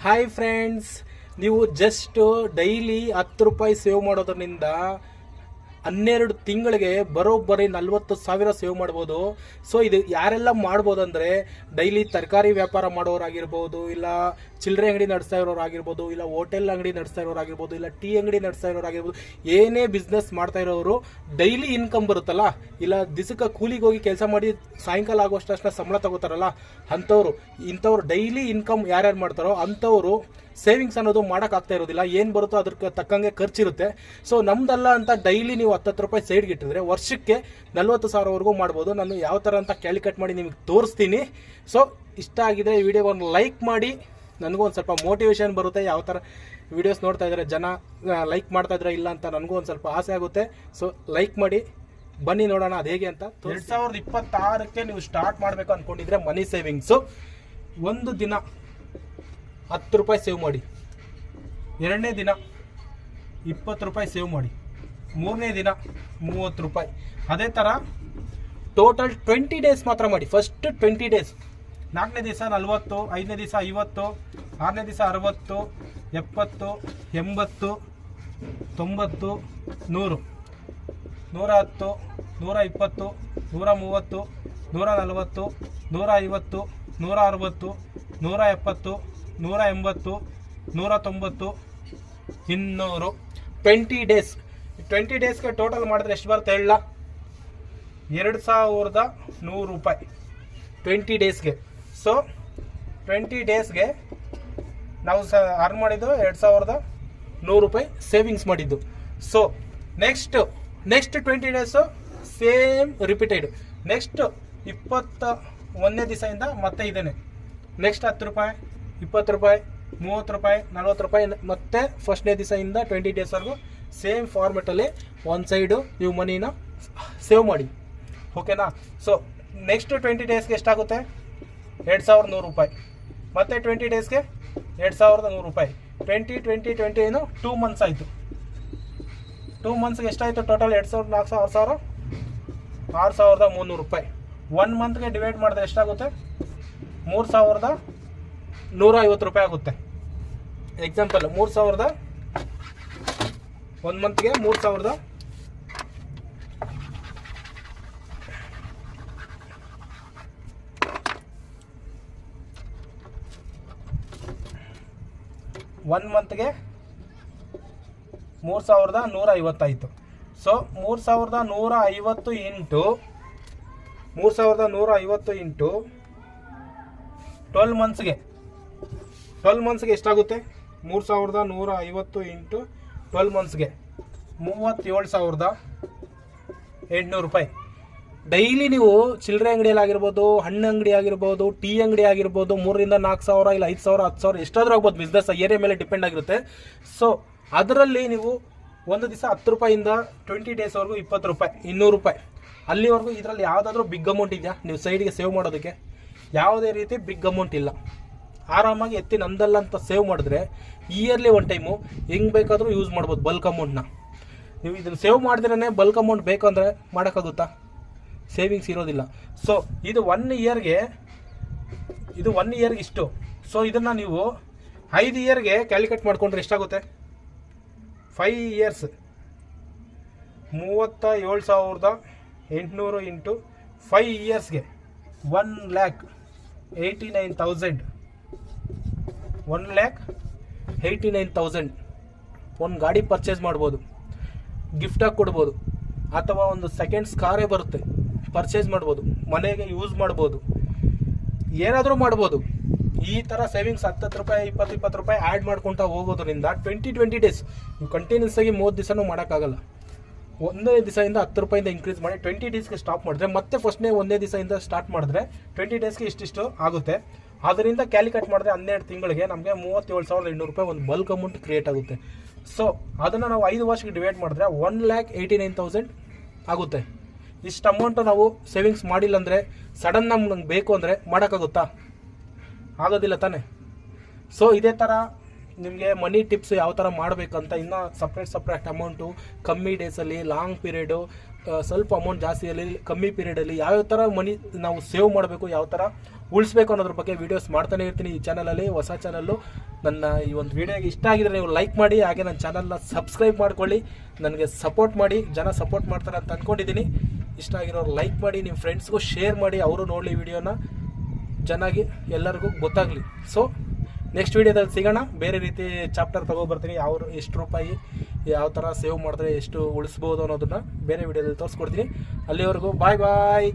Hi friends, ನೀವು just daily 10 ರೂಪಾಯಿ save ಮಾಡೋದ್ರಿಂದ 12 ತಿಂಗಳಿಗೆ ಬರೋಬ್ಬರಿ 40,000 ಸೇವ್ ಮಾಡ್ಬೋದು. ಸೊ ಇದು ಯಾರೆಲ್ಲ ಮಾಡ್ಬೋದು ಅಂದರೆ, ಡೈಲಿ ತರಕಾರಿ ವ್ಯಾಪಾರ ಮಾಡೋರಾಗಿರ್ಬೋದು, ಇಲ್ಲ ಚಿಲ್ಲರೆ ಅಂಗಡಿ ನಡೆಸ್ತಾ ಇರೋರಾಗಿರ್ಬೋದು, ಇಲ್ಲ ಹೋಟೆಲ್ ಅಂಗಡಿ ನಡೆಸ್ತಾ ಇರೋರಾಗಿರ್ಬೋದು, ಇಲ್ಲ ಟೀ ಅಂಗಡಿ ನಡೆಸ್ತಾ ಇರೋರಾಗಿರ್ಬೋದು, ಏನೇ ಬಿಸ್ನೆಸ್ ಮಾಡ್ತಾ ಇರೋರು ಡೈಲಿ ಇನ್ಕಮ್ ಬರುತ್ತಲ್ಲ, ಇಲ್ಲ ದಿಸಕ್ಕೆ ಕೂಲಿಗೆ ಹೋಗಿ ಕೆಲಸ ಮಾಡಿ ಸಾಯಂಕಾಲ ಆಗೋಷ್ಟು ಸಂಬಳ ತಗೋತಾರಲ್ಲ ಇಂಥವ್ರು ಡೈಲಿ ಇನ್ಕಮ್ ಯಾರ್ಯಾರು ಮಾಡ್ತಾರೋ ಅಂಥವ್ರು ಸೇವಿಂಗ್ಸ್ ಅನ್ನೋದು ಮಾಡೋಕ್ಕಾಗ್ತಾ ಇರೋದಿಲ್ಲ. ಏನು ಬರುತ್ತೋ ಅದಕ್ಕೆ ತಕ್ಕಂಗೆ ಖರ್ಚಿರುತ್ತೆ. ಸೊ ನಮ್ದಲ್ಲ ಅಂತ ಡೈಲಿ ನೀವು 10 ರೂಪಾಯಿ ಸೈಡ್ಗೆ ಇಟ್ಟಿದ್ರೆ ವರ್ಷಕ್ಕೆ 40,000ವರೆಗೂ ಮಾಡ್ಬೋದು. ನಾನು ಯಾವ ಥರ ಅಂತ ಕ್ಯಾಲ್ಕುಲೇಟ್ ಮಾಡಿ ನಿಮಗೆ ತೋರಿಸ್ತೀನಿ. ಸೊ ಇಷ್ಟ ಆಗಿದ್ರೆ ಈ ವಿಡಿಯೋವನ್ನು ಲೈಕ್ ಮಾಡಿ, ನನಗೂ ಒಂದು ಸ್ವಲ್ಪ ಮೋಟಿವೇಶನ್ ಬರುತ್ತೆ. ಯಾವ ಥರ ವಿಡಿಯೋಸ್ ನೋಡ್ತಾ ಇದ್ದಾರೆ ಜನ, ಲೈಕ್ ಮಾಡ್ತಾ ಇದ್ರೆ ಇಲ್ಲ ಅಂತ ನನಗೂ ಒಂದು ಸ್ವಲ್ಪ ಆಸೆ ಆಗುತ್ತೆ. ಸೊ ಲೈಕ್ ಮಾಡಿ, ಬನ್ನಿ ನೋಡೋಣ ಅದು ಹೇಗೆ ಅಂತ. 2026ಕ್ಕೆ ನೀವು ಸ್ಟಾರ್ಟ್ ಮಾಡಬೇಕು ಅಂದ್ಕೊಂಡಿದ್ರೆ ಮನಿ ಸೇವಿಂಗ್ಸು, ಒಂದು ದಿನ 10 ರೂಪಾಯಿ ಸೇವ್ ಮಾಡಿ, ಎರಡನೇ ದಿನ 20 ರೂಪಾಯಿ ಸೇವ್ ಮಾಡಿ, ಮೂರನೇ ದಿನ 30 ರೂಪಾಯಿ. ಅದೇ ಥರ ಟೋಟಲ್ 20 ಡೇಸ್ ಮಾತ್ರ ಮಾಡಿ. ಫಸ್ಟ್ 20 ಡೇಸ್, 4ನೇ ದಿವಸ 40, 5ನೇ ದಿವಸ 50, 6ನೇ ದಿವಸ 60, 70, 80, 90, 100, 110, 120, 130, 140, 150, 160, 170, 180, 190, 200. 20 ಡೇಸ್. 20 ಡೇಸ್ಗೆ ಟೋಟಲ್ ಮಾಡಿದ್ರೆ ಎಷ್ಟು ಬರುತ್ತೆ ಹೇಳ? 2,100 ರೂಪಾಯಿ 20 ಡೇಸ್ಗೆ. ಸೊ 20 ಡೇಸ್ಗೆ ನಾವು ಅರ್ನ್ ಮಾಡಿದ್ದು 2,100 ರೂಪಾಯಿ ಸೇವಿಂಗ್ಸ್ ಮಾಡಿದ್ದು. So next 20 days same repeated. Next 21ನೇ ದಿವಸದಿಂದ ಮತ್ತೆ ಇದೇನೆ. ನೆಕ್ಸ್ಟ್ 10 ರೂಪಾಯಿ, 20 ರೂಪಾಯಿ, 30 ರೂಪಾಯಿ, 40 ರೂಪಾಯಿ, ಮತ್ತೆ ಫಸ್ಟ್ನೇ ದಿವಸದಿಂದ 20 ಡೇಸ್ವರೆಗೂ ಸೇಮ್ ಫಾರ್ಮೆಟಲ್ಲಿ ಒಂದು ಸೈಡು ನೀವು ಮನಿನ ಸೇವ್ ಮಾಡಿ. ಓಕೆನಾ? ಸೊ ನೆಕ್ಸ್ಟ್ 20 ಡೇಸ್ಗೆ ಎಷ್ಟಾಗುತ್ತೆ? 2,100 ರೂಪಾಯಿ. ಮತ್ತೆ 20 ಡೇಸ್ಗೆ 2,100 ರೂಪಾಯಿ. 20 ಏನು 2 ಮಂತ್ಸ್ ಆಯಿತು. 2 ಮಂತ್ಸ್ಗೆ ಎಷ್ಟಾಯಿತು ಟೋಟಲ್? 2,000, 4,000, 6,300 ರೂಪಾಯಿ. 1 ಮಂತ್ಗೆ ಡಿವೈಡ್ ಮಾಡಿದ್ರೆ ಎಷ್ಟಾಗುತ್ತೆ? 3,150 ರೂಪಾಯಿ ಆಗುತ್ತೆ. ಎಕ್ಸಾಂಪಲ್ 3,000, 1 ಮಂತ್ಗೆ 3,000, 1 ಮಂತ್ಗೆ 3,150 ಆಯಿತು. ಸೊ 3,150 ಇಂಟು 12 ಮಂತ್ಸ್ಗೆ ಎಷ್ಟಾಗುತ್ತೆ? 3,150 ಇಂಟು 12 ಮಂತ್ಸ್ಗೆ 37,800 ರೂಪಾಯಿ. ಡೈಲಿ ನೀವು ಚಿಲ್ಲರೆ ಅಂಗಡಿಯಲ್ಲಿ ಆಗಿರ್ಬೋದು, ಹಣ್ಣು ಅಂಗಡಿ ಆಗಿರ್ಬೋದು, ಟೀ ಅಂಗಡಿ ಆಗಿರ್ಬೋದು, 3,000 - 4,000, ಇಲ್ಲ 5,000, 10,000 ಎಷ್ಟಾದರೂ ಆಗ್ಬೋದು. ಬಿಸ್ನೆಸ್ ಏರಿಯಾ ಮೇಲೆ ಡಿಪೆಂಡ್ ಆಗಿರುತ್ತೆ. ಸೊ ಅದರಲ್ಲಿ ನೀವು ಒಂದು ದಿವಸ 10 ರೂಪಾಯಿಂದ 20 ಡೇಸ್ವರೆಗೂ 20 ರೂಪಾಯಿ, 200 ರೂಪಾಯಿ, ಅಲ್ಲಿವರೆಗೂ ಇದರಲ್ಲಿ ಯಾವುದಾದ್ರೂ ಬಿಗ್ ಅಮೌಂಟ್ ಇದೆಯಾ ನೀವು ಸೈಡ್ಗೆ ಸೇವ್ ಮಾಡೋದಕ್ಕೆ? ಯಾವುದೇ ರೀತಿ ಬಿಗ್ ಅಮೌಂಟ್ ಇಲ್ಲ. ಆರಾಮಾಗಿ ಎತ್ತಿ ನಂದಲ್ಲ ಅಂತ ಸೇವ್ ಮಾಡಿದ್ರೆ ಇಯರ್ಲಿ ಒಂದು ಟೈಮು ಹೆಂಗೆ ಬೇಕಾದರೂ ಯೂಸ್ ಮಾಡ್ಬೋದು ಬಲ್ಕ್ ಅಮೌಂಟ್ನ. ನೀವು ಇದನ್ನು ಸೇವ್ ಮಾಡಿದ್ರೇ ಬಲ್ಕ್ ಅಮೌಂಟ್ ಬೇಕಂದರೆ ಮಾಡೋಕ್ಕಾಗುತ್ತಾ? ಸೇವಿಂಗ್ಸ್ ಇರೋದಿಲ್ಲ. ಸೊ ಇದು 1 ಇಯರ್ಗೆ ಇಷ್ಟು. ಸೊ ಇದನ್ನು ನೀವು 5 ಇಯರ್ಗೆ ಕ್ಯಾಲ್ಕುಲೇಟ್ ಮಾಡಿಕೊಂಡ್ರೆ ಎಷ್ಟಾಗುತ್ತೆ? 5 ಇಯರ್ಸ್ 37,800 ಇಂಟು 5 ಇಯರ್ಸ್ಗೆ 1,89,000. 1,89,000 ಒಂದು ಗಾಡಿ ಪರ್ಚೇಸ್ ಮಾಡ್ಬೋದು, ಗಿಫ್ಟಾಗಿ ಕೊಡ್ಬೋದು, ಅಥವಾ ಒಂದು ಸೆಕೆಂಡ್ಸ್ ಕಾರೇ ಬರುತ್ತೆ ಪರ್ಚೇಸ್ ಮಾಡ್ಬೋದು, ಮನೆಗೆ ಯೂಸ್ ಮಾಡ್ಬೋದು, ಏನಾದರೂ ಮಾಡ್ಬೋದು. ಈ ಥರ ಸೇವಿಂಗ್ಸ್ 10 ರೂಪಾಯಿ, 20 ರೂಪಾಯಿ ಆ್ಯಡ್ ಮಾಡ್ಕೊತಾ ಹೋಗೋದ್ರಿಂದ 20 ಡೇಸ್ ನೀವು ಕಂಟಿನ್ಯೂಸ್ ಆಗಿ 30 ದಿವಸನೂ ಮಾಡೋಕ್ಕಾಗಲ್ಲ. 1ನೇ ದಿವಸದಿಂದ 10 ರೂಪಾಯಿಂದ ಇನ್ಕ್ರೀಸ್ ಮಾಡಿ 20 ಡೇಸ್ಗೆ ಸ್ಟಾಪ್ ಮಾಡಿದ್ರೆ, ಮತ್ತೆ ಫಸ್ಟ್ನೇ 1ನೇ ದಿವಸದಿಂದ ಸ್ಟಾರ್ಟ್ ಮಾಡಿದ್ರೆ 20 ಡೇಸ್ಗೆ ಇಷ್ಟಿಷ್ಟು ಆಗುತ್ತೆ. ಅದರಿಂದ ಕ್ಯಾಲ್ಕುಲೇಟ್ ಮಾಡಿದ್ರೆ 12 ತಿಂಗಳಿಗೆ ನಮಗೆ 37,800 ರೂಪಾಯಿ ಒಂದು ಬಲ್ಕ್ ಅಮೌಂಟ್ ಕ್ರಿಯೇಟ್ ಆಗುತ್ತೆ. ಸೊ ಅದನ್ನು ನಾವು 5 ವರ್ಷಕ್ಕೆ ಡಿವೈಡ್ ಮಾಡಿದ್ರೆ 1,89,000 ಆಗುತ್ತೆ. ಇಷ್ಟು ಅಮೌಂಟು ನಾವು ಸೇವಿಂಗ್ಸ್ ಮಾಡಿಲ್ಲ ಅಂದರೆ, ಸಡನ್ ನಮ್ಗೆ ಬೇಕು ಅಂದರೆ ಮಾಡೋಕ್ಕಾಗುತ್ತಾ? ಆಗೋದಿಲ್ಲ ತಾನೆ. ಸೊ ಇದೇ ಥರ ನಿಮಗೆ ಮನಿ ಟಿಪ್ಸ್ ಯಾವ ಥರ ಮಾಡಬೇಕಂತ ಇನ್ನೂ ಸಪ್ರೇಟ್ ಅಮೌಂಟು, ಕಮ್ಮಿ ಡೇಸಲ್ಲಿ, ಲಾಂಗ್ ಪೀರಿಯಡು, ಸ್ವಲ್ಪ ಅಮೌಂಟ್ ಜಾಸ್ತಿಯಲ್ಲಿ, ಕಮ್ಮಿ ಪೀರಿಯಡಲ್ಲಿ ಯಾವ್ಯಾವ ಥರ ಮನಿ ನಾವು ಸೇವ್ ಮಾಡಬೇಕು, ಯಾವ ಥರ ಉಳಿಸ್ಬೇಕು ಅನ್ನೋದ್ರ ಬಗ್ಗೆ ವೀಡಿಯೋಸ್ ಮಾಡ್ತಾನೆ ಇರ್ತೀನಿ ಈ ಚಾನಲಲ್ಲಿ. ಹೊಸ ಚಾನಲ್ಲು ನನ್ನ ಈ ಒಂದು ವಿಡಿಯೋಗೆ ಇಷ್ಟ ಆಗಿದ್ರೆ ನೀವು ಲೈಕ್ ಮಾಡಿ, ಹಾಗೆ ನನ್ನ ಚಾನಲ್ನ ಸಬ್ಸ್ಕ್ರೈಬ್ ಮಾಡ್ಕೊಳ್ಳಿ. ನನಗೆ ಸಪೋರ್ಟ್ ಮಾಡಿ, ಜನ ಸಪೋರ್ಟ್ ಮಾಡ್ತಾರೆ ಅಂತ ಅಂದ್ಕೊಂಡಿದ್ದೀನಿ. ಇಷ್ಟ ಆಗಿರೋರು ಲೈಕ್ ಮಾಡಿ, ನಿಮ್ಮ ಫ್ರೆಂಡ್ಸ್ಗೂ ಶೇರ್ ಮಾಡಿ, ಅವರು ನೋಡಲಿ ವಿಡಿಯೋನ, ಚೆನ್ನಾಗಿ ಎಲ್ಲರಿಗೂ ಗೊತ್ತಾಗಲಿ. ಸೊ ನೆಕ್ಸ್ಟ್ ವಿಡಿಯೋದಲ್ಲಿ ಸಿಗೋಣ. ಬೇರೆ ರೀತಿ ಚಾಪ್ಟರ್ ತೊಗೊಬರ್ತೀನಿ, ಎಷ್ಟು ರೂಪಾಯಿ ಯಾವ ಥರ ಸೇವ್ ಮಾಡಿದ್ರೆ ಎಷ್ಟು ಉಳಿಸ್ಬೋದು ಅನ್ನೋದನ್ನು ಬೇರೆ ವಿಡಿಯೋದಲ್ಲಿ ತೋರಿಸ್ಕೊಡ್ತೀನಿ. ಅಲ್ಲಿವರೆಗೂ ಬಾಯ್ ಬಾಯ್.